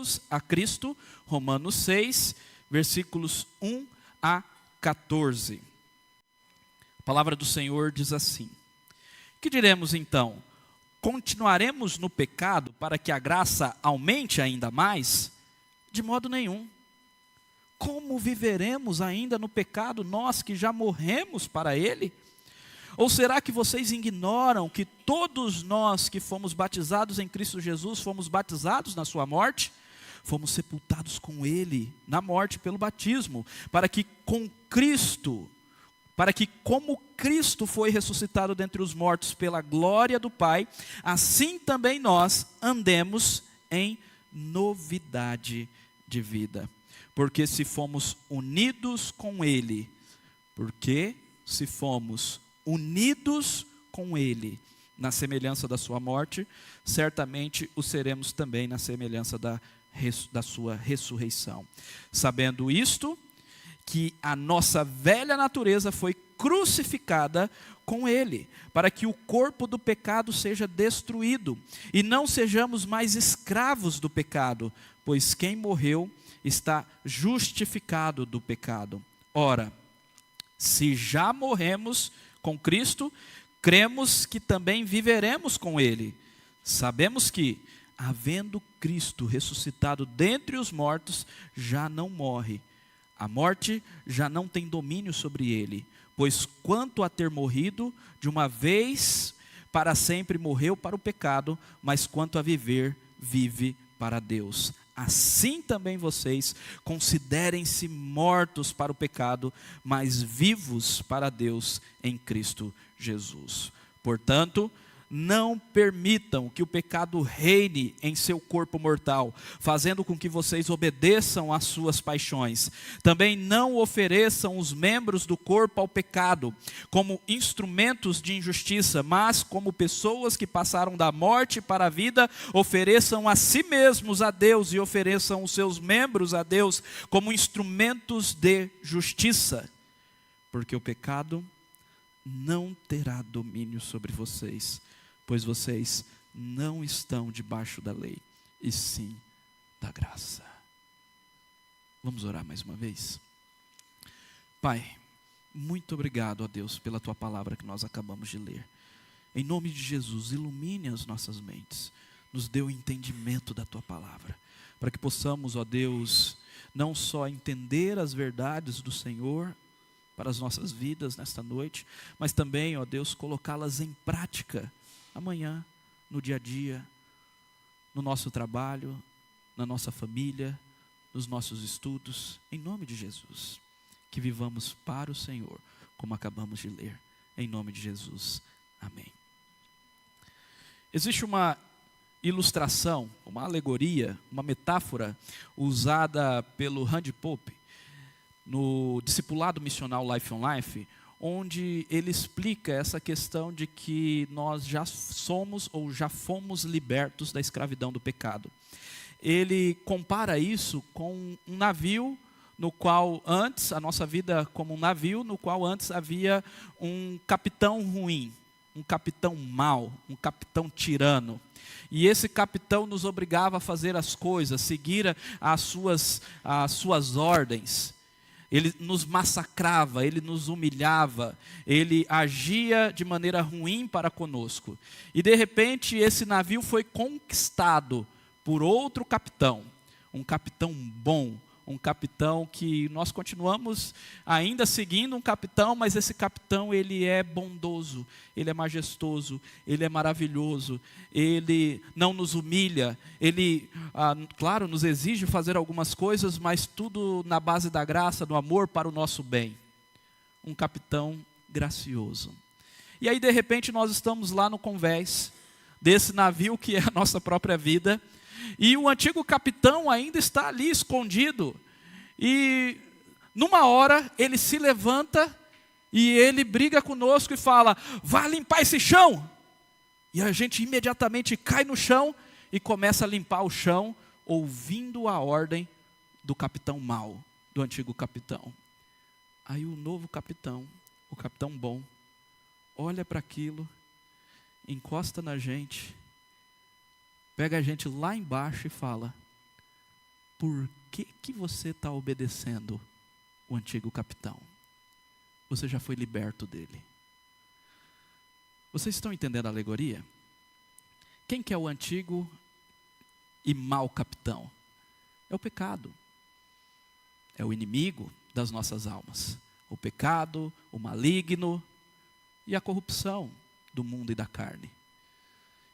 unidos a Cristo, Romanos 6, versículos 1 a 14. A palavra do Senhor diz assim: que diremos então? Continuaremos no pecado para que a graça aumente ainda mais? De modo nenhum. Como viveremos ainda no pecado, nós que já morremos para ele? Ou será que vocês ignoram que todos nós que fomos batizados em Cristo Jesus, fomos batizados na sua morte? Fomos sepultados com ele na morte pelo batismo, para que como Cristo foi ressuscitado dentre os mortos pela glória do Pai, assim também nós andemos em novidade de vida. Porque se fomos unidos com ele na semelhança da sua morte, certamente o seremos também na semelhança da sua ressurreição. Sabendo isto, que a nossa velha natureza foi crucificada com ele, para que o corpo do pecado seja destruído, e não sejamos mais escravos do pecado, pois quem morreu está justificado do pecado. Ora, se já morremos com Cristo, cremos que também viveremos com ele. Sabemos que, havendo Cristo ressuscitado dentre os mortos, já não morre. A morte já não tem domínio sobre ele, pois quanto a ter morrido, de uma vez para sempre morreu para o pecado, mas quanto a viver, vive para Deus. Assim também vocês considerem-se mortos para o pecado, mas vivos para Deus em Cristo Jesus. Portanto, não permitam que o pecado reine em seu corpo mortal, fazendo com que vocês obedeçam às suas paixões. Também não ofereçam os membros do corpo ao pecado, como instrumentos de injustiça, mas como pessoas que passaram da morte para a vida, ofereçam a si mesmos a Deus e ofereçam os seus membros a Deus como instrumentos de justiça. Porque o pecado não terá domínio sobre vocês, pois vocês não estão debaixo da lei, e sim da graça. Vamos orar mais uma vez? Pai, muito obrigado a Deus pela Tua palavra que nós acabamos de ler. Em nome de Jesus, ilumine as nossas mentes, nos dê o entendimento da Tua palavra, para que possamos, ó Deus, não só entender as verdades do Senhor para as nossas vidas nesta noite, mas também, ó Deus, colocá-las em prática amanhã, no dia a dia, no nosso trabalho, na nossa família, nos nossos estudos, em nome de Jesus. Que vivamos para o Senhor, como acabamos de ler, em nome de Jesus. Amém. Existe uma ilustração, uma alegoria, uma metáfora usada pelo Randy Pope no Discipulado Missional Life on Life, onde ele explica essa questão de que nós já somos ou já fomos libertos da escravidão do pecado. Ele compara isso com um navio no qual antes, a nossa vida como um navio, no qual antes havia um capitão ruim, um capitão mau, um capitão tirano. E esse capitão nos obrigava a fazer as coisas, seguir as suas ordens. Ele nos massacrava, ele nos humilhava, ele agia de maneira ruim para conosco. E de repente esse navio foi conquistado por outro capitão, um capitão bom, um capitão que nós continuamos ainda seguindo um capitão, mas esse capitão ele é bondoso, ele é majestoso, ele é maravilhoso, ele não nos humilha, ele, claro, nos exige fazer algumas coisas, mas tudo na base da graça, do amor para o nosso bem. Um capitão gracioso. E aí de repente nós estamos lá no convés desse navio que é a nossa própria vida, e o antigo capitão ainda está ali escondido. E numa hora ele se levanta e ele briga conosco e fala: vá limpar esse chão. E a gente imediatamente cai no chão e começa a limpar o chão, ouvindo a ordem do capitão mau, do antigo capitão. Aí o novo capitão, o capitão bom, olha para aquilo, encosta na gente, pega a gente lá embaixo e fala: por que você está obedecendo o antigo capitão? Você já foi liberto dele. Vocês estão entendendo a alegoria? Quem que é o antigo e mau capitão? É o pecado. É o inimigo das nossas almas. O pecado, o maligno e a corrupção do mundo e da carne.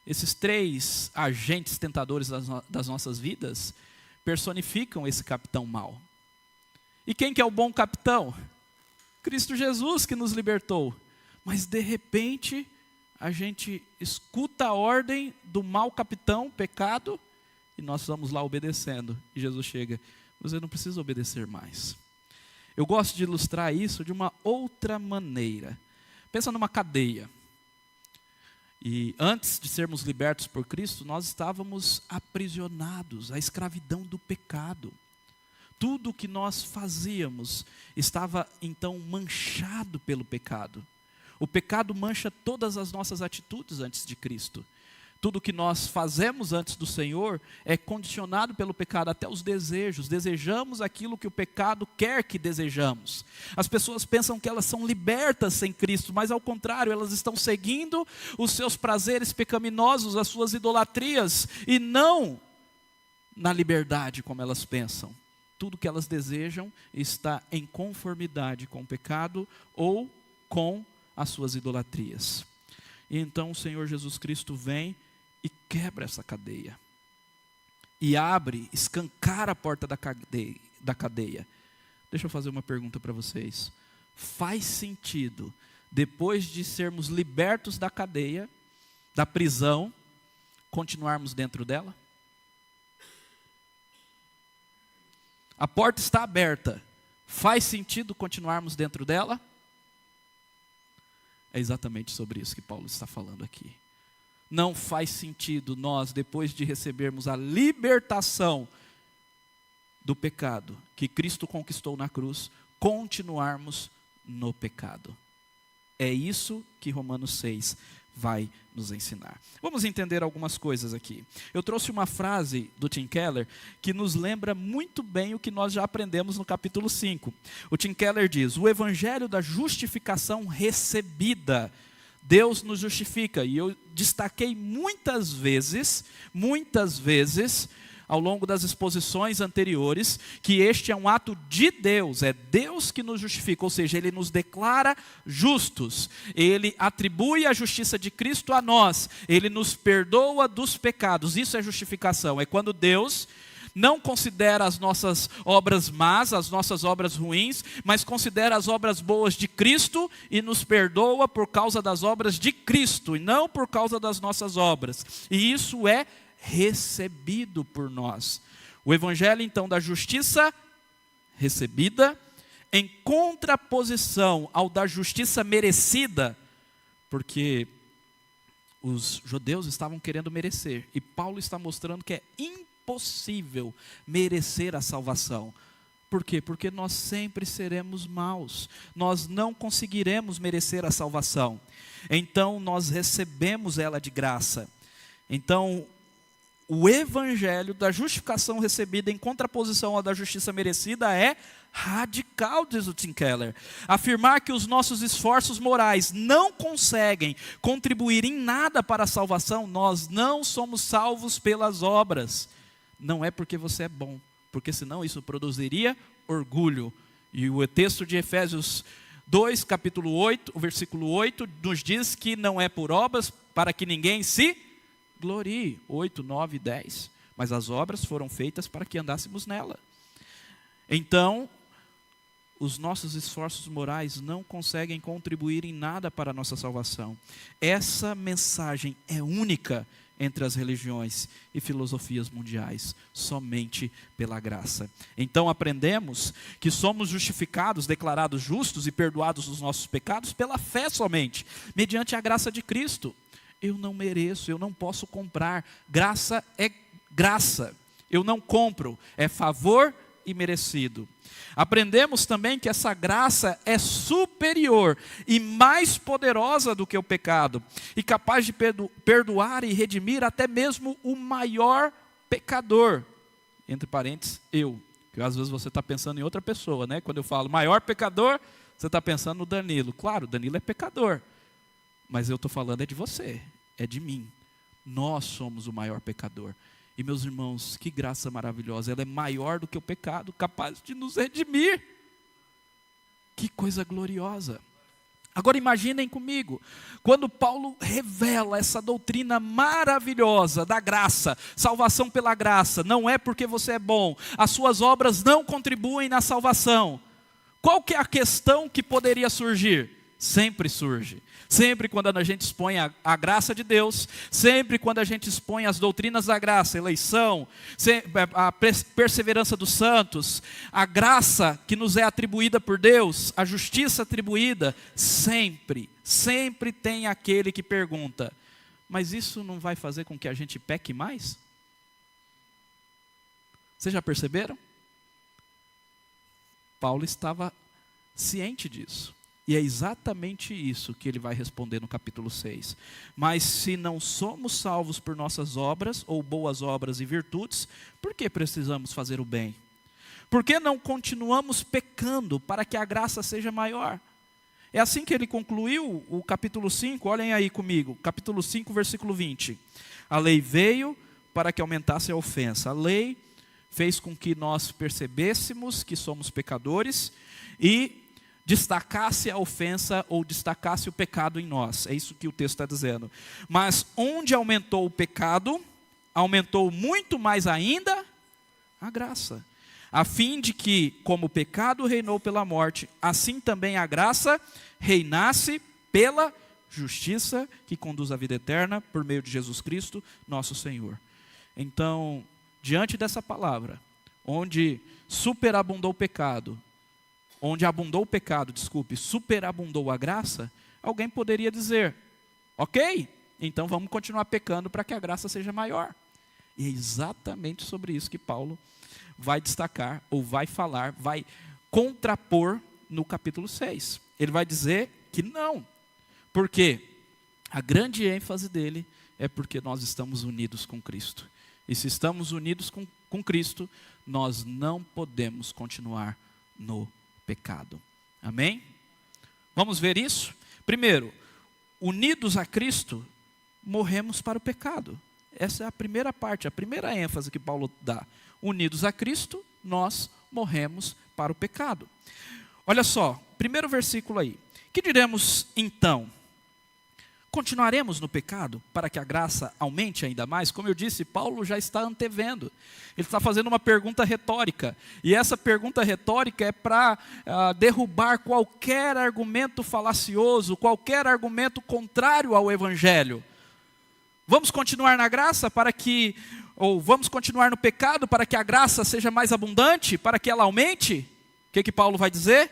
Esses três agentes tentadores das nossas vidas personificam esse capitão mau. E quem que é o bom capitão? Cristo Jesus, que nos libertou. Mas de repente a gente escuta a ordem do mau capitão, pecado, e nós vamos lá obedecendo. E Jesus chega: você não precisa obedecer mais. Eu gosto de ilustrar isso de uma outra maneira. Pensa numa cadeia. E antes de sermos libertos por Cristo, nós estávamos aprisionados à escravidão do pecado. Tudo o que nós fazíamos estava então manchado pelo pecado. O pecado mancha todas as nossas atitudes antes de Cristo. Tudo que nós fazemos antes do Senhor é condicionado pelo pecado, até os desejos. Desejamos aquilo que o pecado quer que desejamos. As pessoas pensam que elas são libertas sem Cristo, mas ao contrário, elas estão seguindo os seus prazeres pecaminosos, as suas idolatrias, e não na liberdade como elas pensam. Tudo que elas desejam está em conformidade com o pecado ou com as suas idolatrias. E então o Senhor Jesus Cristo vem e quebra essa cadeia. E abre, escancara a porta da cadeia. Deixa eu fazer uma pergunta para vocês. Faz sentido, depois de sermos libertos da cadeia, da prisão, continuarmos dentro dela? A porta está aberta. Faz sentido continuarmos dentro dela? É exatamente sobre isso que Paulo está falando aqui. Não faz sentido nós, depois de recebermos a libertação do pecado que Cristo conquistou na cruz, continuarmos no pecado. É isso que Romanos 6 vai nos ensinar. Vamos entender algumas coisas aqui. Eu trouxe uma frase do Tim Keller que nos lembra muito bem o que nós já aprendemos no capítulo 5. O Tim Keller diz: o evangelho da justificação recebida. Deus nos justifica. E eu destaquei muitas vezes, ao longo das exposições anteriores, que este é um ato de Deus, é Deus que nos justifica, ou seja, Ele nos declara justos, Ele atribui a justiça de Cristo a nós, Ele nos perdoa dos pecados. Isso é justificação, é quando Deus não considera as nossas obras más, as nossas obras ruins, mas considera as obras boas de Cristo e nos perdoa por causa das obras de Cristo, e não por causa das nossas obras. E isso é recebido por nós. O evangelho então da justiça recebida, em contraposição ao da justiça merecida, porque os judeus estavam querendo merecer, e Paulo está mostrando que é impossível merecer a salvação. Por quê? Porque nós sempre seremos maus, nós não conseguiremos merecer a salvação, então nós recebemos ela de graça. Então o evangelho da justificação recebida em contraposição à da justiça merecida é radical, diz o Tim Keller. Afirmar que os nossos esforços morais não conseguem contribuir em nada para a salvação, nós não somos salvos pelas obras. Não é porque você é bom, porque senão isso produziria orgulho. E o texto de Efésios 2, capítulo 8, o versículo 8, nos diz que não é por obras para que ninguém se glorie, 8, 9 e 10, mas as obras foram feitas para que andássemos nela. Então, os nossos esforços morais não conseguem contribuir em nada para a nossa salvação. Essa mensagem é única entre as religiões e filosofias mundiais, somente pela graça. Então aprendemos que somos justificados, declarados justos e perdoados dos nossos pecados pela fé somente, mediante a graça de Cristo. Eu não mereço, eu não posso comprar. Graça é graça. Eu não compro, é favor imerecido. Aprendemos também que essa graça é superior e mais poderosa do que o pecado, e capaz de perdoar e redimir até mesmo o maior pecador. entre parênteses, eu. Porque às vezes você está pensando em outra pessoa, né? Quando eu falo maior pecador, você está pensando no Danilo. Claro, o Danilo é pecador. Mas eu estou falando é de você, é de mim. Nós somos o maior pecador. E meus irmãos, que graça maravilhosa. Ela é maior do que o pecado, capaz de nos redimir. Que coisa gloriosa. Agora imaginem comigo, quando Paulo revela essa doutrina maravilhosa da graça, salvação pela graça, não é porque você é bom, as suas obras não contribuem na salvação. Qual que é a questão que poderia surgir? Sempre surge. Sempre quando a gente expõe a graça de Deus, sempre quando a gente expõe as doutrinas da graça, eleição, a perseverança dos santos, a graça que nos é atribuída por Deus, a justiça atribuída, sempre tem aquele que pergunta, mas isso não vai fazer com que a gente peque mais? Vocês já perceberam? Paulo estava ciente disso. E é exatamente isso que ele vai responder no capítulo 6. Mas se não somos salvos por nossas obras, ou boas obras e virtudes, por que precisamos fazer o bem? Por que não continuamos pecando para que a graça seja maior? É assim que ele concluiu o capítulo 5, olhem aí comigo, capítulo 5, versículo 20. A lei veio para que aumentasse a ofensa. A lei fez com que nós percebêssemos que somos pecadores e destacasse a ofensa ou destacasse o pecado em nós. É isso que o texto está dizendo. Mas onde aumentou o pecado, aumentou muito mais ainda a graça. A fim de que, como o pecado reinou pela morte, assim também a graça reinasse pela justiça que conduz à vida eterna por meio de Jesus Cristo, nosso Senhor. Então, diante dessa palavra, onde superabundou o pecado, superabundou a graça, alguém poderia dizer, ok, então vamos continuar pecando para que a graça seja maior. E é exatamente sobre isso que Paulo vai destacar, ou vai falar, vai contrapor no capítulo 6. Ele vai dizer que não, porque a grande ênfase dele é porque nós estamos unidos com Cristo. E se estamos unidos com Cristo, nós não podemos continuar no pecado. Amém? Vamos ver isso? Primeiro, unidos a Cristo, morremos para o pecado. Essa é a primeira parte, a primeira ênfase que Paulo dá. Unidos a Cristo, nós morremos para o pecado. Olha só, primeiro versículo aí. Que diremos então? Continuaremos no pecado para que a graça aumente ainda mais? Como eu disse, Paulo já está antevendo. Ele está fazendo uma pergunta retórica. E essa pergunta retórica é para derrubar qualquer argumento falacioso, qualquer argumento contrário ao Evangelho. Vamos continuar na graça ou vamos continuar no pecado para que a graça seja mais abundante, para que ela aumente? O que Paulo vai dizer?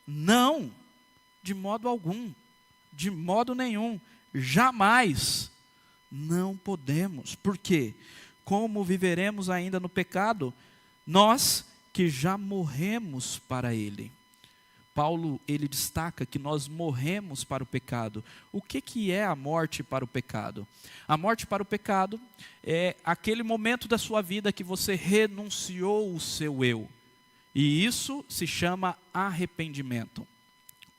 Não, de modo algum. De modo nenhum, jamais, não podemos. Por quê? Como viveremos ainda no pecado? Nós que já morremos para ele. Paulo, ele destaca que nós morremos para o pecado. O que é a morte para o pecado? A morte para o pecado é aquele momento da sua vida que você renunciou o seu eu. E isso se chama arrependimento.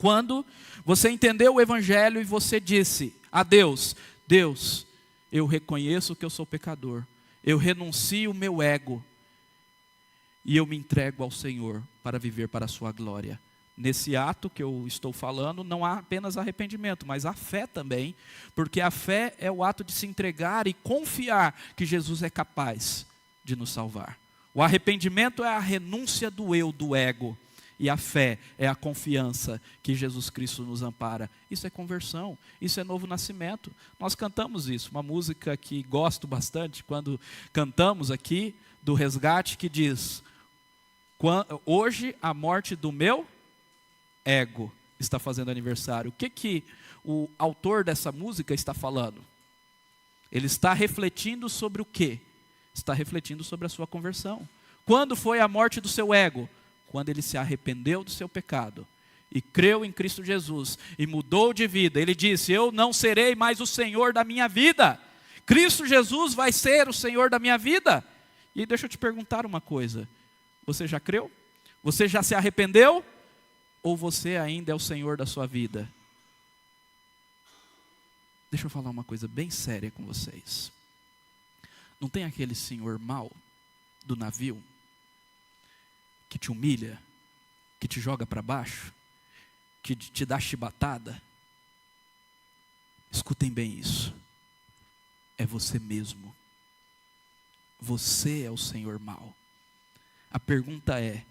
Quando você entendeu o Evangelho e você disse a Deus, Deus, eu reconheço que eu sou pecador, eu renuncio o meu ego e eu me entrego ao Senhor para viver para a sua glória. Nesse ato que eu estou falando, não há apenas arrependimento, mas a fé também, porque a fé é o ato de se entregar e confiar que Jesus é capaz de nos salvar. O arrependimento é a renúncia do eu, do ego. E a fé é a confiança que Jesus Cristo nos ampara. Isso é conversão, isso é novo nascimento. Nós cantamos isso, uma música que gosto bastante, quando cantamos aqui, do Resgate, que diz, hoje a morte do meu ego está fazendo aniversário. O que o autor dessa música está falando? Ele está refletindo sobre o quê? Está refletindo sobre a sua conversão. Quando foi a morte do seu ego? Quando ele se arrependeu do seu pecado e creu em Cristo Jesus e mudou de vida. Ele disse, eu não serei mais o Senhor da minha vida. Cristo Jesus vai ser o Senhor da minha vida. E aí deixa eu te perguntar uma coisa. Você já creu? Você já se arrependeu? Ou você ainda é o Senhor da sua vida? Deixa eu falar uma coisa bem séria com vocês. Não tem aquele senhor mau do navio que te humilha, que te joga para baixo, que te dá chibatada? Escutem bem isso. É você mesmo. Você é o senhor mau. A pergunta é: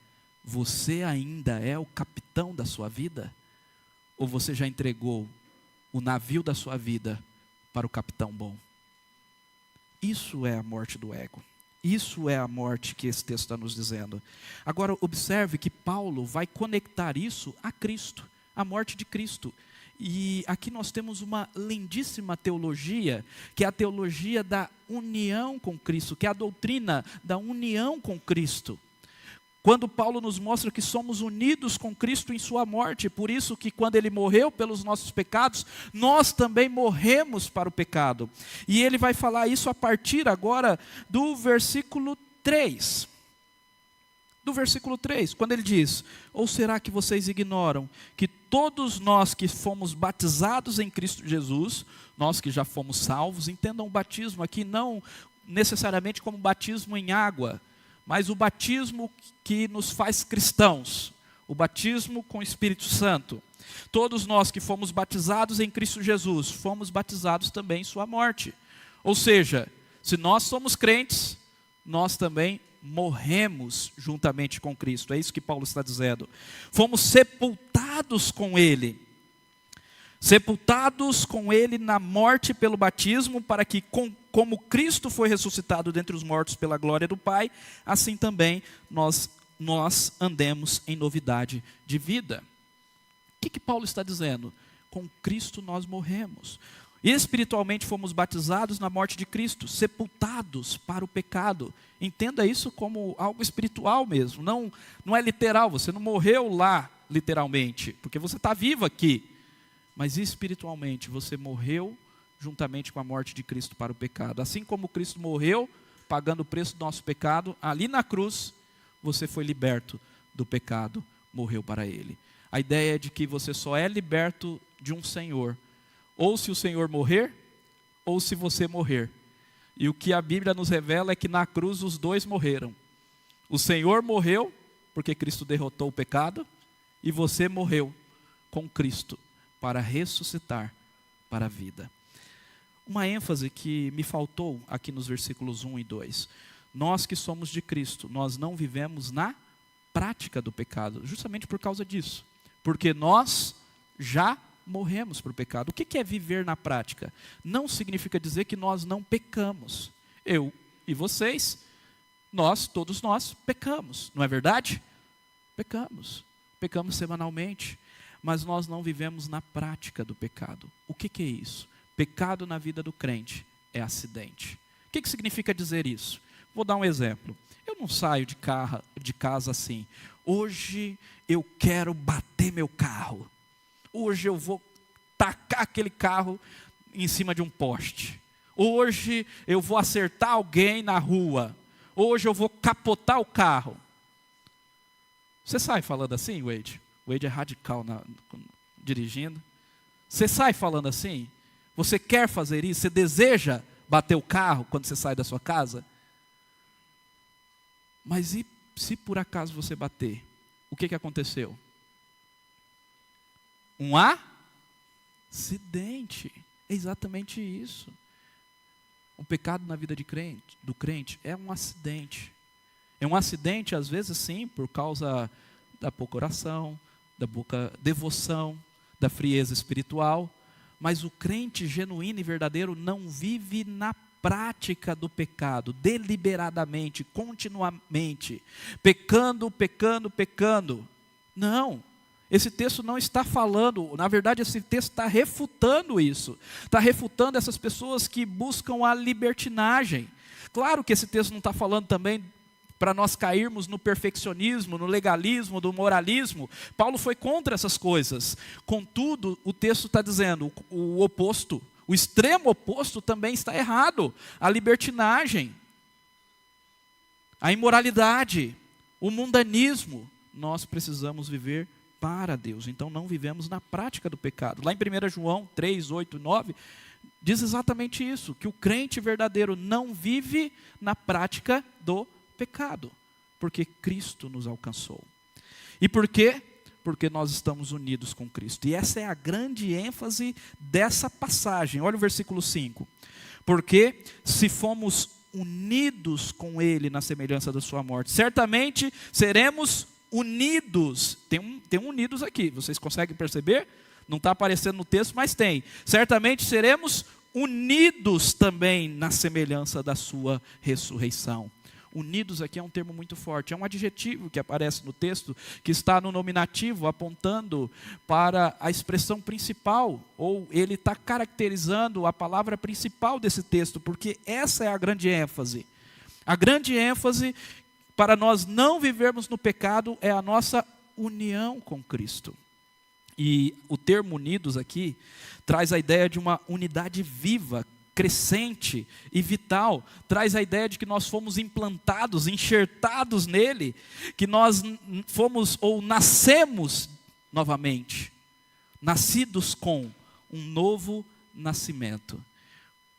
você ainda é o capitão da sua vida? Ou você já entregou o navio da sua vida para o capitão bom? Isso é a morte do ego. Isso é a morte que esse texto está nos dizendo. Agora observe que Paulo vai conectar isso a Cristo, a morte de Cristo. E aqui nós temos uma lindíssima teologia, que é a teologia da união com Cristo, que é a doutrina da união com Cristo. Quando Paulo nos mostra que somos unidos com Cristo em sua morte, por isso que quando ele morreu pelos nossos pecados, nós também morremos para o pecado. E ele vai falar isso a partir agora do versículo 3. Do versículo 3, quando ele diz: ou será que vocês ignoram que todos nós que fomos batizados em Cristo Jesus, nós que já fomos salvos, entendam o batismo aqui não necessariamente como batismo em água, mas o batismo que nos faz cristãos, o batismo com o Espírito Santo. Todos nós que fomos batizados em Cristo Jesus, fomos batizados também em sua morte. Ou seja, se nós somos crentes, nós também morremos juntamente com Cristo. É isso que Paulo está dizendo. Fomos sepultados com Ele. Sepultados com Ele na morte pelo batismo, para que, como Cristo foi ressuscitado dentre os mortos pela glória do Pai, assim também nós andemos em novidade de vida. O que Paulo está dizendo? Com Cristo nós morremos. Espiritualmente fomos batizados na morte de Cristo, sepultados para o pecado. Entenda isso como algo espiritual mesmo, não é literal, você não morreu lá literalmente, porque você está vivo aqui. Mas espiritualmente você morreu juntamente com a morte de Cristo para o pecado. Assim como Cristo morreu, pagando o preço do nosso pecado, ali na cruz, você foi liberto do pecado, morreu para Ele. A ideia é de que você só é liberto de um Senhor, ou se o Senhor morrer, ou se você morrer. E o que a Bíblia nos revela é que na cruz os dois morreram. O Senhor morreu, porque Cristo derrotou o pecado, e você morreu com Cristo, para ressuscitar para a vida. Uma ênfase que me faltou aqui nos versículos 1 e 2. Nós que somos de Cristo, nós não vivemos na prática do pecado, justamente por causa disso. Porque nós já morremos para o pecado. O que é viver na prática? Não significa dizer que nós não pecamos. Eu e vocês, todos nós pecamos, não é verdade? Pecamos semanalmente, mas nós não vivemos na prática do pecado. O que é isso? Pecado na vida do crente é acidente. O que significa dizer isso? Vou dar um exemplo. Eu não saio de casa assim: hoje eu quero bater meu carro. Hoje eu vou tacar aquele carro em cima de um poste. Hoje eu vou acertar alguém na rua. Hoje eu vou capotar o carro. Você sai falando assim, Wade? Wade é radical dirigindo. Você sai falando assim? Você quer fazer isso? Você deseja bater o carro quando você sai da sua casa? Mas e se por acaso você bater? O que aconteceu? Um acidente. É exatamente isso. O pecado na vida do crente é um acidente. É um acidente, às vezes, sim, por causa da pouca oração, da pouca devoção, da frieza espiritual. Mas o crente genuíno e verdadeiro não vive na prática do pecado, deliberadamente, continuamente, pecando. Não. Esse texto não está falando, na verdade esse texto está refutando isso. Está refutando essas pessoas que buscam a libertinagem. Claro que esse texto não está falando também para nós cairmos no perfeccionismo, no legalismo, do moralismo. Paulo foi contra essas coisas. Contudo, o texto está dizendo o oposto. O extremo oposto também está errado. A libertinagem. a imoralidade, o mundanismo. Nós precisamos viver para Deus. Então não vivemos na prática do pecado. Lá em 1 João 3, 8 e 9, diz exatamente isso, que o crente verdadeiro não vive na prática do pecado, porque Cristo nos alcançou. E por quê? Porque nós estamos unidos com Cristo. E essa é a grande ênfase dessa passagem. Olha o versículo 5. Porque se fomos unidos com Ele na semelhança da sua morte, certamente seremos unidos. Tem unidos aqui, vocês conseguem perceber? Não está aparecendo no texto, mas tem. Certamente seremos unidos também na semelhança da sua ressurreição. Unidos aqui é um termo muito forte, é um adjetivo que aparece no texto, que está no nominativo, apontando para a expressão principal, ou ele está caracterizando a palavra principal desse texto, porque essa é a grande ênfase. A grande ênfase para nós não vivermos no pecado é a nossa união com Cristo. E o termo unidos aqui traz a ideia de uma unidade viva, crescente e vital. Traz a ideia de que nós fomos implantados, enxertados nele, que nós fomos ou nascemos novamente, nascidos com um novo nascimento.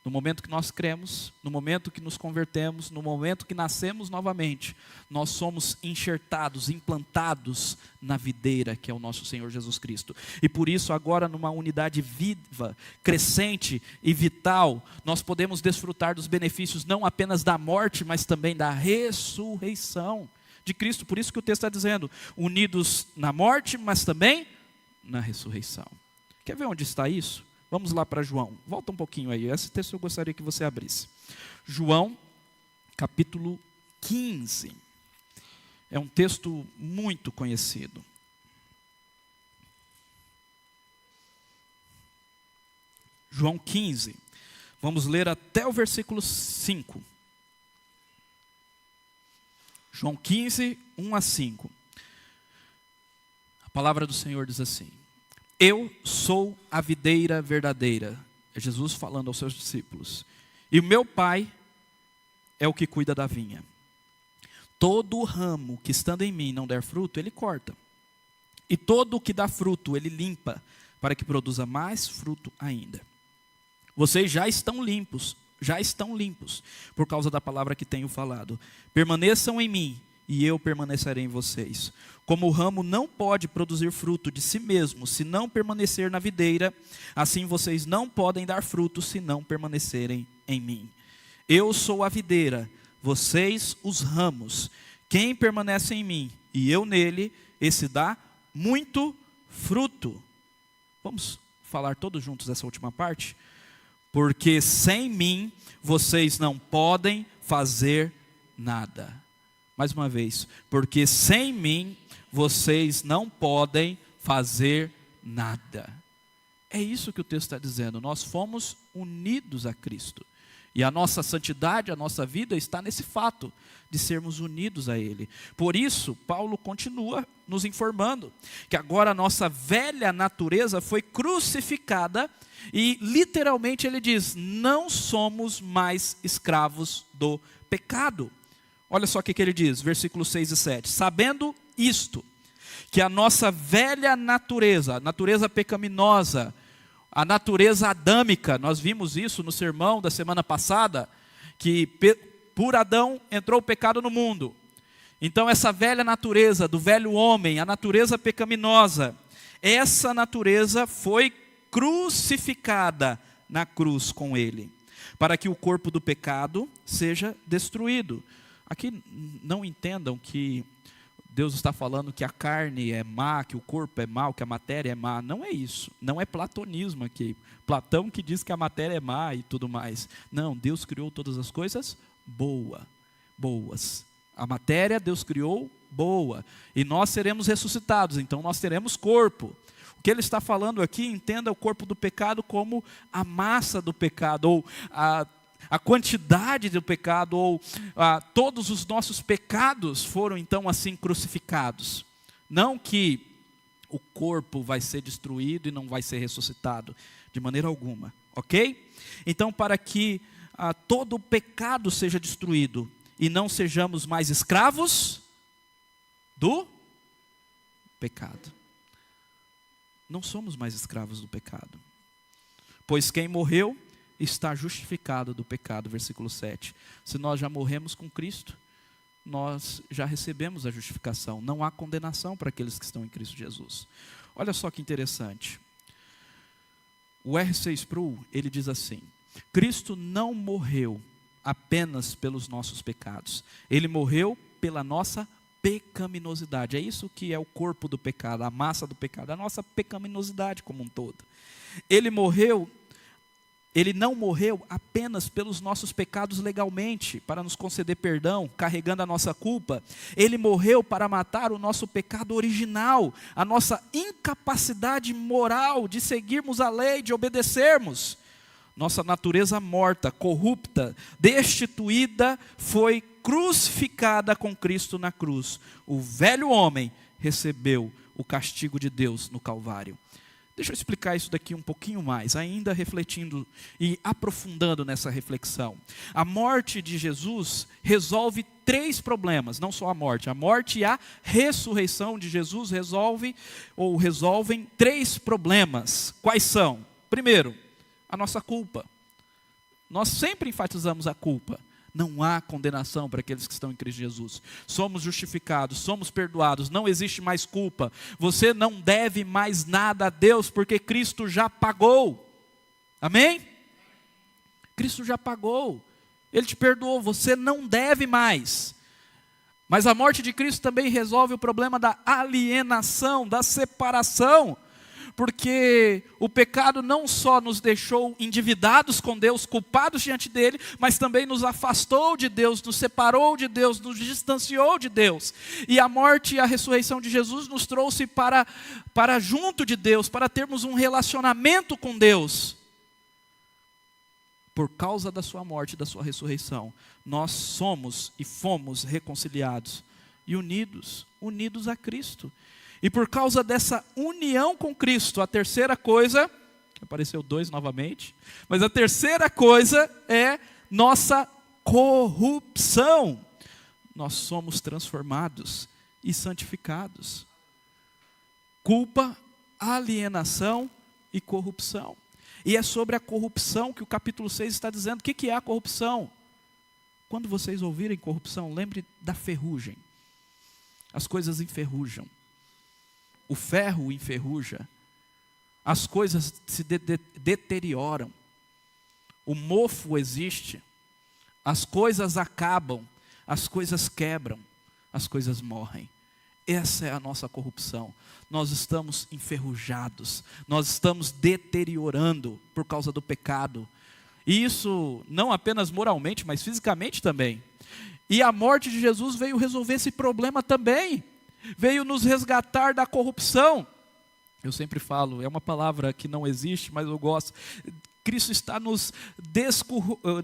No momento que nós cremos, no momento que nos convertemos, no momento que nascemos novamente, nós somos enxertados, implantados na videira que é o nosso Senhor Jesus Cristo. E por isso agora numa unidade viva, crescente e vital, nós podemos desfrutar dos benefícios não apenas da morte, mas também da ressurreição de Cristo. Por isso que o texto está dizendo, unidos na morte, mas também na ressurreição. Quer ver onde está isso? Vamos lá para João, volta um pouquinho aí, esse texto eu gostaria que você abrisse. João, capítulo 15, é um texto muito conhecido. João 15, vamos ler até o versículo 5. João 15, 1 a 5. A palavra do Senhor diz assim: eu sou a videira verdadeira. É Jesus falando aos seus discípulos. E o meu Pai é o que cuida da vinha. Todo ramo que estando em mim não der fruto, Ele corta. E todo o que dá fruto, Ele limpa, para que produza mais fruto ainda. Vocês já estão limpos, por causa da palavra que tenho falado. Permaneçam em mim, e eu permanecerei em vocês. Como o ramo não pode produzir fruto de si mesmo, se não permanecer na videira, assim vocês não podem dar fruto, se não permanecerem em mim. Eu sou a videira, vocês os ramos. Quem permanece em mim, e eu nele, esse dá muito fruto. Vamos falar todos juntos essa última parte? Porque sem mim, vocês não podem fazer nada. Mais uma vez, porque sem mim vocês não podem fazer nada. É isso que o texto está dizendo, nós fomos unidos a Cristo. E a nossa santidade, a nossa vida está nesse fato de sermos unidos a Ele. Por isso, Paulo continua nos informando que agora a nossa velha natureza foi crucificada e literalmente ele diz, não somos mais escravos do pecado. Olha só o que ele diz, versículos 6 e 7. Sabendo isto, que a nossa velha natureza, a natureza pecaminosa, a natureza adâmica, nós vimos isso no sermão da semana passada, que por Adão entrou o pecado no mundo. Então essa velha natureza do velho homem, a natureza pecaminosa, essa natureza foi crucificada na cruz com ele, para que o corpo do pecado seja destruído. Aqui não entendam que Deus está falando que a carne é má, que o corpo é mau, que a matéria é má. Não é isso, não é platonismo aqui. Platão que diz que a matéria é má e tudo mais. Não, Deus criou todas as coisas boas. A matéria Deus criou boa. E nós seremos ressuscitados, então nós teremos corpo. O que ele está falando aqui, entenda o corpo do pecado como a massa do pecado, ou a quantidade do pecado, ou todos os nossos pecados foram então assim crucificados. Não que o corpo vai ser destruído e não vai ser ressuscitado, de maneira alguma, ok? Então para que todo o pecado seja destruído, e não sejamos mais escravos do pecado. Não somos mais escravos do pecado. Pois quem morreu está justificado do pecado, versículo 7. Se nós já morremos com Cristo, nós já recebemos a justificação. Não há condenação para aqueles que estão em Cristo Jesus. Olha só que interessante. O R.C. Sproul, ele diz assim: Cristo não morreu apenas pelos nossos pecados. Ele morreu pela nossa pecaminosidade. É isso que é o corpo do pecado, a massa do pecado, a nossa pecaminosidade como um todo. Ele não morreu apenas pelos nossos pecados legalmente, para nos conceder perdão, carregando a nossa culpa. Ele morreu para matar o nosso pecado original, a nossa incapacidade moral de seguirmos a lei, de obedecermos. Nossa natureza morta, corrupta, destituída, foi crucificada com Cristo na cruz. O velho homem recebeu o castigo de Deus no Calvário. Deixa eu explicar isso daqui um pouquinho mais, ainda refletindo e aprofundando nessa reflexão. A morte de Jesus resolve 3 problemas, não só a morte e a ressurreição de Jesus resolvem 3 problemas. Quais são? Primeiro, a nossa culpa. Nós sempre enfatizamos a culpa. Não há condenação para aqueles que estão em Cristo Jesus. Somos justificados, somos perdoados, não existe mais culpa. Você não deve mais nada a Deus, porque Cristo já pagou. Amém? Cristo já pagou. Ele te perdoou, você não deve mais. Mas a morte de Cristo também resolve o problema da alienação, da separação. Porque o pecado não só nos deixou endividados com Deus, culpados diante dele, mas também nos afastou de Deus, nos separou de Deus, nos distanciou de Deus. E a morte e a ressurreição de Jesus nos trouxe para junto de Deus, para termos um relacionamento com Deus. Por causa da sua morte e da sua ressurreição, nós somos e fomos reconciliados e unidos a Cristo. E por causa dessa união com Cristo, a terceira coisa, apareceu 2 novamente, mas a terceira coisa é nossa corrupção. Nós somos transformados e santificados. Culpa, alienação e corrupção. E é sobre a corrupção que o capítulo 6 está dizendo. O que é a corrupção? Quando vocês ouvirem corrupção, lembre da ferrugem. As coisas enferrujam. O ferro enferruja, as coisas se deterioram, o mofo existe, as coisas acabam, as coisas quebram, as coisas morrem. Essa é a nossa corrupção. Nós estamos enferrujados, nós estamos deteriorando por causa do pecado. E isso não apenas moralmente, mas fisicamente também. E a morte de Jesus veio resolver esse problema também. Veio nos resgatar da corrupção. Eu sempre falo, é uma palavra que não existe, mas eu gosto. Cristo está nos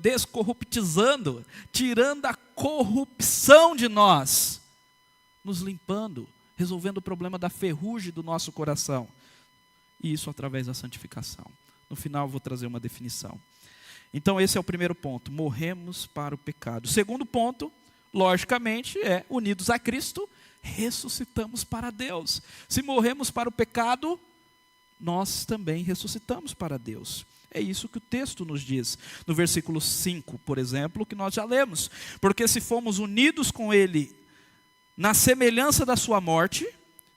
descorruptizando, tirando a corrupção de nós, nos limpando, resolvendo o problema da ferrugem do nosso coração. E isso através da santificação. No final eu vou trazer uma definição. Então esse é o primeiro ponto, morremos para o pecado. O segundo ponto, logicamente, é unidos a Cristo, ressuscitamos para Deus. Se morremos para o pecado, nós também ressuscitamos para Deus. É isso que o texto nos diz. No versículo 5, por exemplo, que nós já lemos. Porque se fomos unidos com Ele na semelhança da sua morte,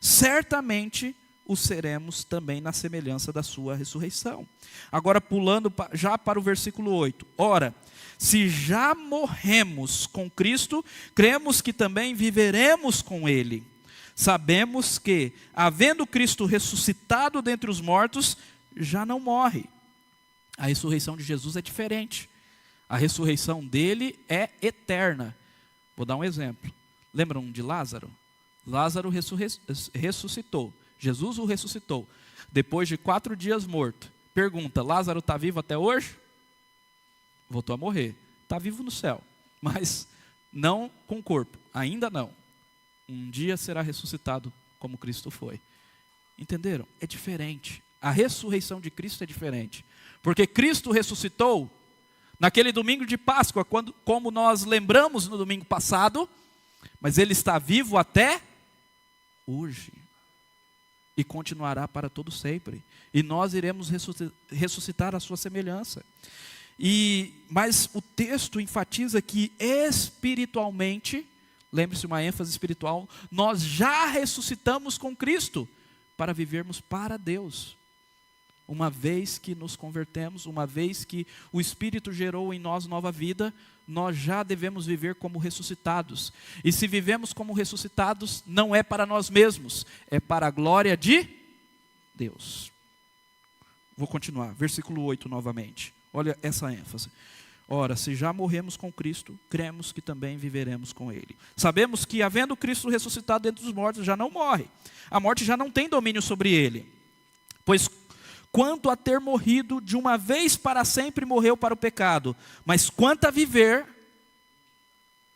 certamente o seremos também na semelhança da sua ressurreição. Agora pulando já para o versículo 8. Ora, se já morremos com Cristo, cremos que também viveremos com Ele. Sabemos que, havendo Cristo ressuscitado dentre os mortos, já não morre. A ressurreição de Jesus é diferente. A ressurreição dele é eterna. Vou dar um exemplo. Lembram de Lázaro? Lázaro ressuscitou. Jesus o ressuscitou. Depois de 4 dias morto. Pergunta, Lázaro está vivo até hoje? Voltou a morrer. Está vivo no céu. Mas não com corpo. Ainda não. Um dia será ressuscitado como Cristo foi. Entenderam? É diferente. A ressurreição de Cristo é diferente. Porque Cristo ressuscitou, naquele domingo de Páscoa, como nós lembramos no domingo passado, mas Ele está vivo até hoje e continuará para todo sempre. E nós iremos ressuscitar a sua semelhança. Mas o texto enfatiza que espiritualmente, lembre-se, uma ênfase espiritual, nós já ressuscitamos com Cristo para vivermos para Deus. Uma vez que nos convertemos, uma vez que o Espírito gerou em nós nova vida, nós já devemos viver como ressuscitados. E se vivemos como ressuscitados, não é para nós mesmos, é para a glória de Deus. Vou continuar, versículo 8 novamente. Olha essa ênfase. Ora, se já morremos com Cristo, cremos que também viveremos com Ele. Sabemos que, havendo Cristo ressuscitado dentre os mortos, já não morre. A morte já não tem domínio sobre Ele. Pois, quanto a ter morrido, de uma vez para sempre morreu para o pecado. Mas quanto a viver,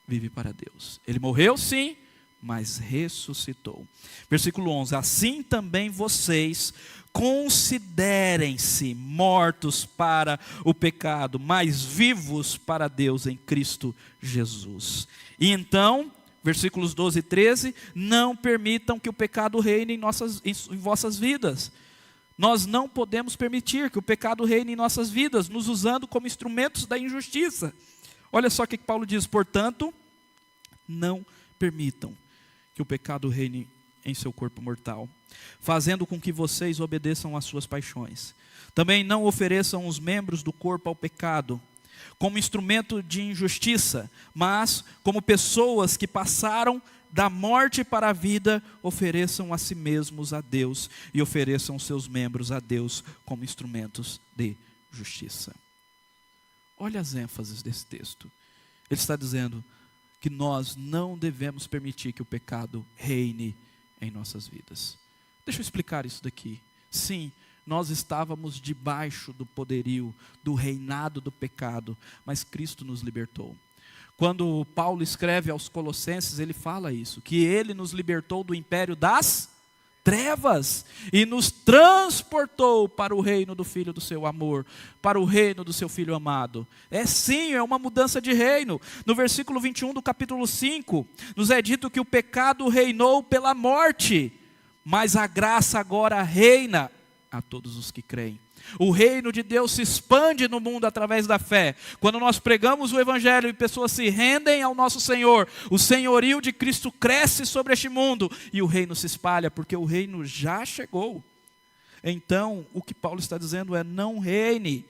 vive para Deus. Ele morreu sim, mas ressuscitou. Versículo 11. Assim também vocês considerem-se mortos para o pecado, mas vivos para Deus em Cristo Jesus. E então, versículos 12 e 13, não permitam que o pecado reine em vossas vidas. Nós não podemos permitir que o pecado reine em nossas vidas, nos usando como instrumentos da injustiça. Olha só o que Paulo diz: portanto, não permitam que o pecado reine em seu corpo mortal, fazendo com que vocês obedeçam às suas paixões. Também não ofereçam os membros do corpo ao pecado, como instrumento de injustiça, mas como pessoas que passaram da morte para a vida, ofereçam a si mesmos a Deus e ofereçam seus membros a Deus como instrumentos de justiça. Olha as ênfases desse texto. Ele está dizendo que nós não devemos permitir que o pecado reine em nossas vidas. Deixa eu explicar isso daqui. Sim, nós estávamos debaixo do poderio, do reinado do pecado, mas Cristo nos libertou. Quando Paulo escreve aos Colossenses, ele fala isso, que ele nos libertou do império das trevas e nos transportou para o reino do Filho do seu amor, para o reino do seu Filho amado. Sim, é uma mudança de reino. No versículo 21 do capítulo 5, nos é dito que o pecado reinou pela morte, mas a graça agora reina a todos os que creem. O reino de Deus se expande no mundo através da fé. Quando nós pregamos o Evangelho e pessoas se rendem ao nosso Senhor, o senhorio de Cristo cresce sobre este mundo e o reino se espalha, porque o reino já chegou. Então, o que Paulo está dizendo é: não reine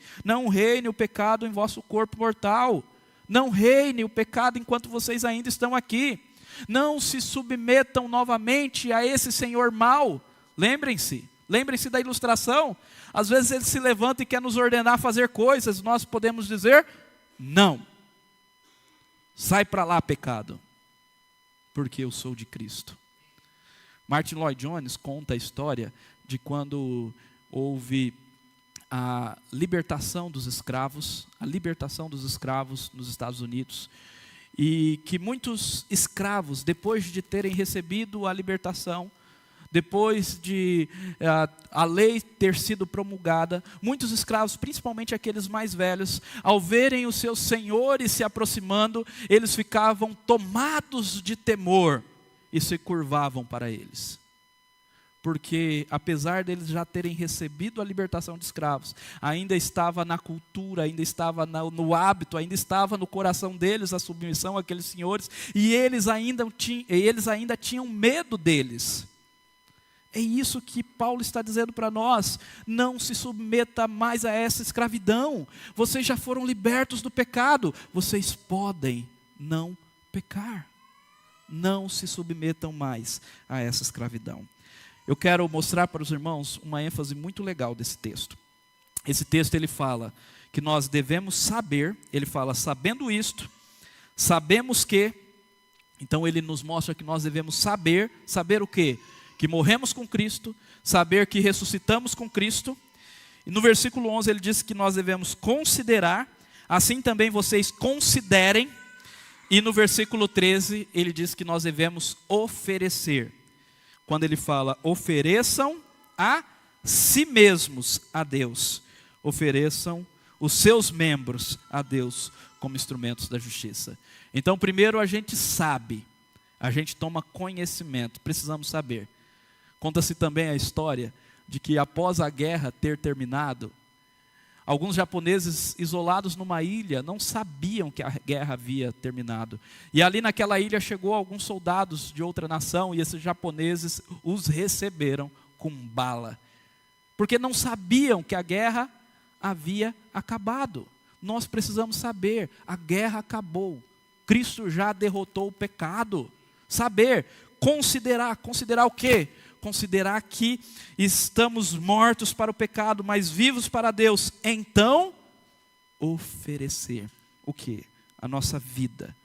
o pecado em vosso corpo mortal. Não reine o pecado enquanto vocês ainda estão aqui. Não se submetam novamente a esse senhor mau. Lembrem-se da ilustração. Às vezes ele se levanta e quer nos ordenar a fazer coisas, nós podemos dizer: não. Sai para lá, pecado, porque eu sou de Cristo. Martin Lloyd Jones conta a história de quando houve a libertação dos escravos nos Estados Unidos, e que muitos escravos, depois de terem recebido a libertação, depois de a lei ter sido promulgada, muitos escravos, principalmente aqueles mais velhos, ao verem os seus senhores se aproximando, eles ficavam tomados de temor e se curvavam para eles. Porque apesar deles já terem recebido a libertação de escravos, ainda estava na cultura, ainda estava no hábito, ainda estava no coração deles a submissão àqueles senhores, e eles ainda tinham medo deles. É isso que Paulo está dizendo para nós: não se submeta mais a essa escravidão. Vocês já foram libertos do pecado, vocês podem não pecar. Não se submetam mais a essa escravidão. Eu quero mostrar para os irmãos uma ênfase muito legal desse texto. Esse texto ele fala que nós devemos saber, ele fala: sabendo isto, sabemos que, então ele nos mostra que nós devemos saber o quê? Que morremos com Cristo, saber que ressuscitamos com Cristo. E no versículo 11 ele diz que nós devemos considerar, assim também vocês considerem. E no versículo 13 ele diz que nós devemos oferecer. Quando ele fala: ofereçam a si mesmos a Deus. Ofereçam os seus membros a Deus como instrumentos da justiça. Então, primeiro a gente sabe, a gente toma conhecimento, precisamos saber. Conta-se também a história de que após a guerra ter terminado, alguns japoneses isolados numa ilha não sabiam que a guerra havia terminado. E ali naquela ilha chegou alguns soldados de outra nação e esses japoneses os receberam com bala. Porque não sabiam que a guerra havia acabado. Nós precisamos saber, a guerra acabou. Cristo já derrotou o pecado. Saber, considerar o quê? Considerar que estamos mortos para o pecado, mas vivos para Deus. Então, oferecer o quê? A nossa vida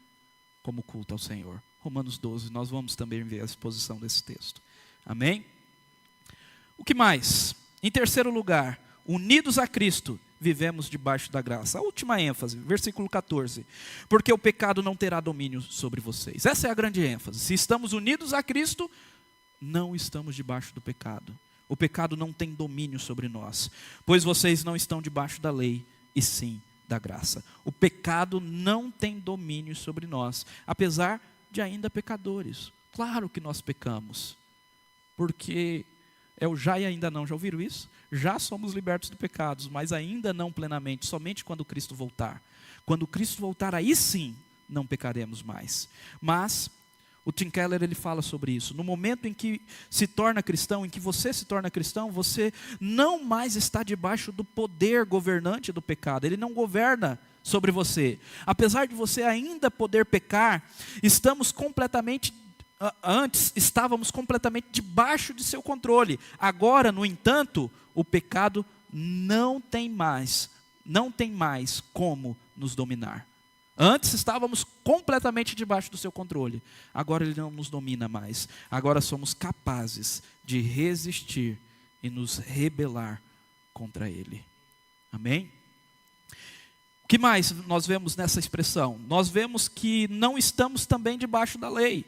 como culto ao Senhor. Romanos 12, nós vamos também ver a exposição desse texto. Amém? O que mais? Em terceiro lugar, unidos a Cristo, vivemos debaixo da graça. A última ênfase, versículo 14. Porque o pecado não terá domínio sobre vocês. Essa é a grande ênfase. Se estamos unidos a Cristo, não estamos debaixo do pecado. O pecado não tem domínio sobre nós, pois vocês não estão debaixo da lei, e sim da graça. O pecado não tem domínio sobre nós, apesar de ainda pecadores. Claro que nós pecamos, porque é o já e ainda não. Já ouviram isso? Já somos libertos do pecado, mas ainda não plenamente, somente quando Cristo voltar. Quando Cristo voltar, aí sim, não pecaremos mais. Mas o Tim Keller, ele fala sobre isso. No momento em que se torna cristão, em que você se torna cristão, você não mais está debaixo do poder governante do pecado. Ele não governa sobre você. Apesar de você ainda poder pecar, antes estávamos completamente debaixo de seu controle. Agora, no entanto, o pecado não tem mais como nos dominar. Antes estávamos completamente debaixo do seu controle. Agora ele não nos domina mais. Agora somos capazes de resistir e nos rebelar contra ele. Amém? O que mais nós vemos nessa expressão? Nós vemos que não estamos também debaixo da lei,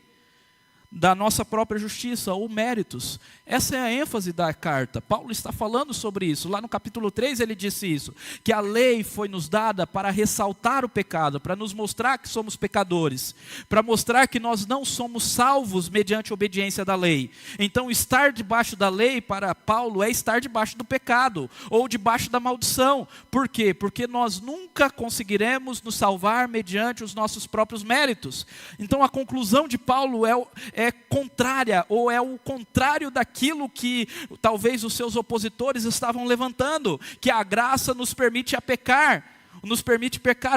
da nossa própria justiça ou méritos. Essa é a ênfase da carta. Paulo está falando sobre isso. Lá no capítulo 3 ele disse isso, que a lei foi nos dada para ressaltar o pecado, para nos mostrar que somos pecadores, para mostrar que nós não somos salvos mediante a obediência da lei. Então estar debaixo da lei para Paulo é estar debaixo do pecado, ou debaixo da maldição. Por quê? Porque nós nunca conseguiremos nos salvar mediante os nossos próprios méritos. Então a conclusão de Paulo é contrária, ou é o contrário daquilo que talvez os seus opositores estavam levantando, que a graça nos permite pecar.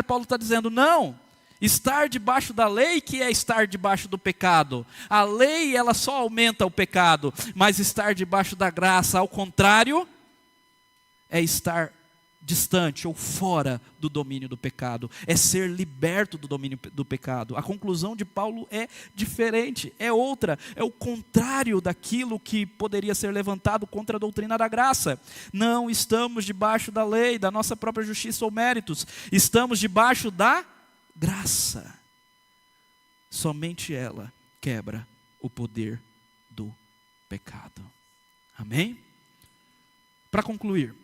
Paulo está dizendo, não, estar debaixo da lei que é estar debaixo do pecado. A lei, ela só aumenta o pecado, mas estar debaixo da graça, ao contrário, é estar distante ou fora do domínio do pecado, é ser liberto do domínio do pecado. A conclusão de Paulo é diferente, é outra, é o contrário daquilo que poderia ser levantado contra a doutrina da graça. Não estamos debaixo da lei, da nossa própria justiça ou méritos, estamos debaixo da graça. Somente ela quebra o poder do pecado. Amém? Para concluir,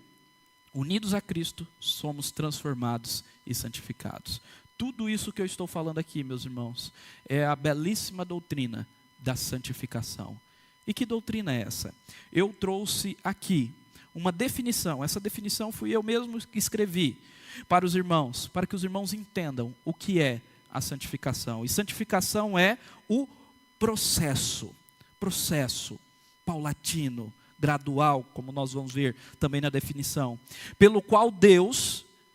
unidos a Cristo, somos transformados e santificados. Tudo isso que eu estou falando aqui, meus irmãos, é a belíssima doutrina da santificação. E que doutrina é essa? Eu trouxe aqui uma definição. Essa definição fui eu mesmo que escrevi para os irmãos, para que os irmãos entendam o que é a santificação. E santificação é o processo paulatino, gradual, como nós vamos ver também na definição, pelo qual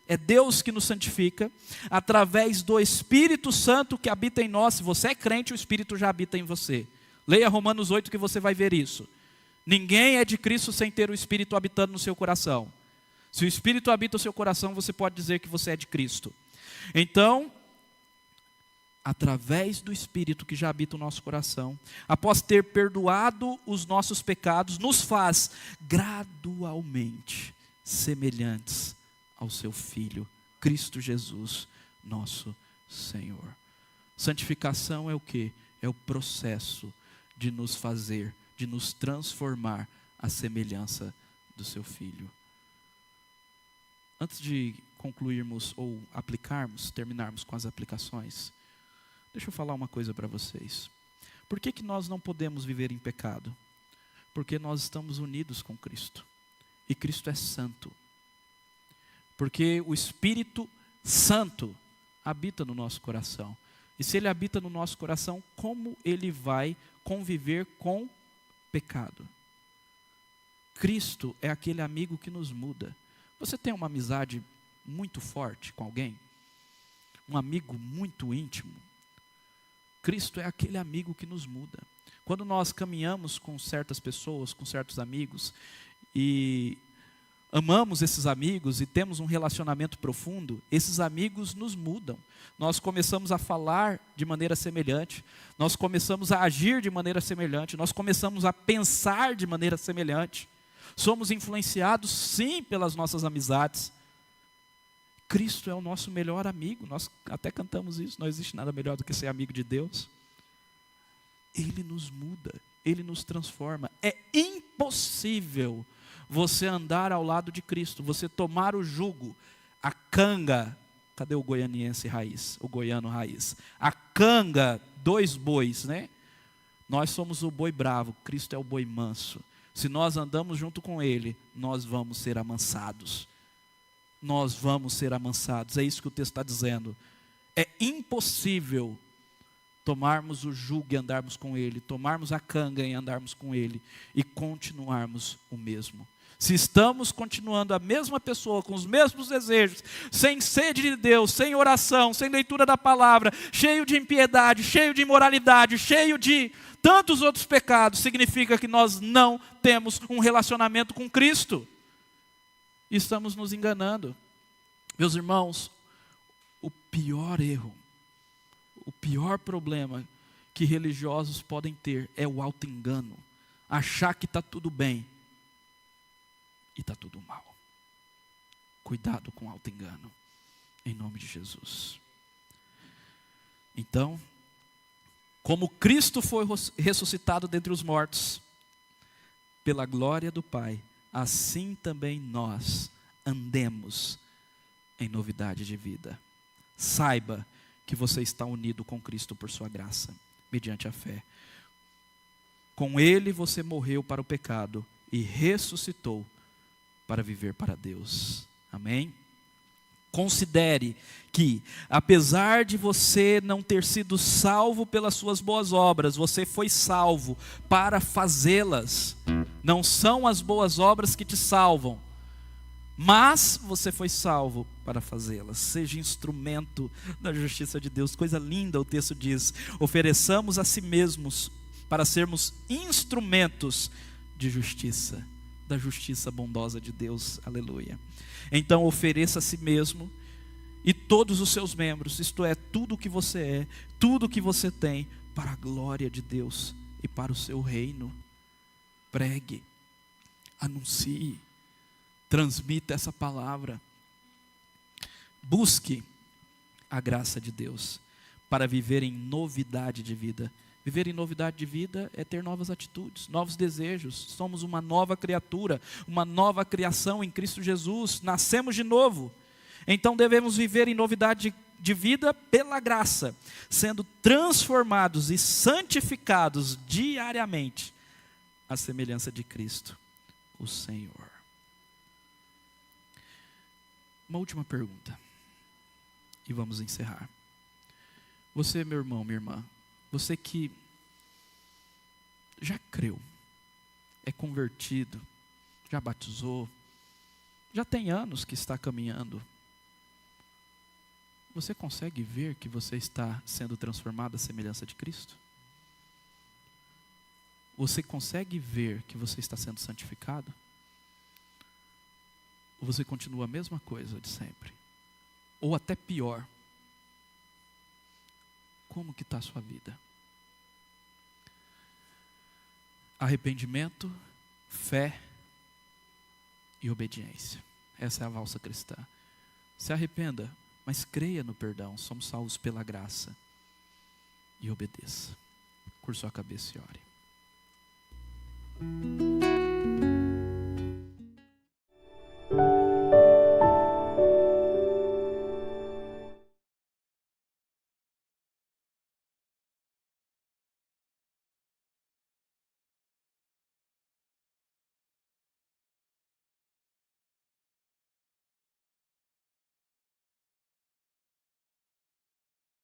é Deus que nos santifica, através do Espírito Santo que habita em nós. Se você é crente, o Espírito já habita em você. Leia Romanos 8 que você vai ver isso. Ninguém é de Cristo sem ter o Espírito habitando no seu coração. Se o Espírito habita o seu coração, você pode dizer que você é de Cristo. Então, através do Espírito que já habita o nosso coração, após ter perdoado os nossos pecados, nos faz gradualmente semelhantes ao seu Filho, Cristo Jesus, nosso Senhor. Santificação é o quê? É o processo de nos fazer, de nos transformar à semelhança do seu Filho. Antes de concluirmos ou terminarmos com as aplicações, deixa eu falar uma coisa para vocês. Por que nós não podemos viver em pecado? Porque nós estamos unidos com Cristo. E Cristo é santo. Porque o Espírito Santo habita no nosso coração. E se Ele habita no nosso coração, como Ele vai conviver com pecado? Cristo é aquele amigo que nos muda. Você tem uma amizade muito forte com alguém? Um amigo muito íntimo? Cristo é aquele amigo que nos muda. Quando nós caminhamos com certas pessoas, com certos amigos, e amamos esses amigos e temos um relacionamento profundo, esses amigos nos mudam. Nós começamos a falar de maneira semelhante, nós começamos a agir de maneira semelhante, nós começamos a pensar de maneira semelhante. Somos influenciados sim pelas nossas amizades. Cristo é o nosso melhor amigo, nós até cantamos isso, não existe nada melhor do que ser amigo de Deus. Ele nos muda, Ele nos transforma. É impossível você andar ao lado de Cristo, você tomar o jugo, a canga, cadê o goianiense raiz, o goiano raiz? A canga, 2 bois, né? Nós somos o boi bravo, Cristo é o boi manso. Se nós andamos junto com Ele, nós vamos ser amansados. Nós vamos ser amansados, é isso que o texto está dizendo. É impossível tomarmos o jugo e andarmos com Ele, tomarmos a canga e andarmos com Ele, e continuarmos o mesmo. Se estamos continuando a mesma pessoa, com os mesmos desejos, sem sede de Deus, sem oração, sem leitura da palavra, cheio de impiedade, cheio de imoralidade, cheio de tantos outros pecados, significa que nós não temos um relacionamento com Cristo. Estamos nos enganando. Meus irmãos, o pior erro, o pior problema que religiosos podem ter é o auto-engano. Achar que está tudo bem e está tudo mal. Cuidado com o auto-engano, em nome de Jesus. Então, como Cristo foi ressuscitado dentre os mortos, pela glória do Pai, assim também nós andemos em novidade de vida. Saiba que você está unido com Cristo por sua graça, mediante a fé. Com Ele você morreu para o pecado e ressuscitou para viver para Deus. Amém? Considere que, apesar de você não ter sido salvo pelas suas boas obras, você foi salvo para fazê-las. Não são as boas obras que te salvam, mas você foi salvo para fazê-las. Seja instrumento da justiça de Deus. Coisa linda o texto diz: ofereçamos a si mesmos para sermos instrumentos de justiça, da justiça bondosa de Deus. Aleluia. Então ofereça a si mesmo e todos os seus membros, isto é, tudo o que você é, tudo o que você tem, para a glória de Deus e para o seu reino. Pregue, anuncie, transmita essa palavra. Busque a graça de Deus para viver em novidade de vida. Viver em novidade de vida é ter novas atitudes, novos desejos. Somos uma nova criatura, uma nova criação em Cristo Jesus. Nascemos de novo. Então devemos viver em novidade de vida pela graça, sendo transformados e santificados diariamente à semelhança de Cristo, o Senhor. Uma última pergunta e vamos encerrar. Você, meu irmão, minha irmã, você que já creu, é convertido, já batizou, já tem anos que está caminhando, você consegue ver que você está sendo transformado à semelhança de Cristo? Você consegue ver que você está sendo santificado? Ou você continua a mesma coisa de sempre? Ou até pior? Como que está a sua vida? Arrependimento, fé e obediência. Essa é a valsa cristã. Se arrependa, mas creia no perdão. Somos salvos pela graça. E obedeça. Curva sua cabeça e ore.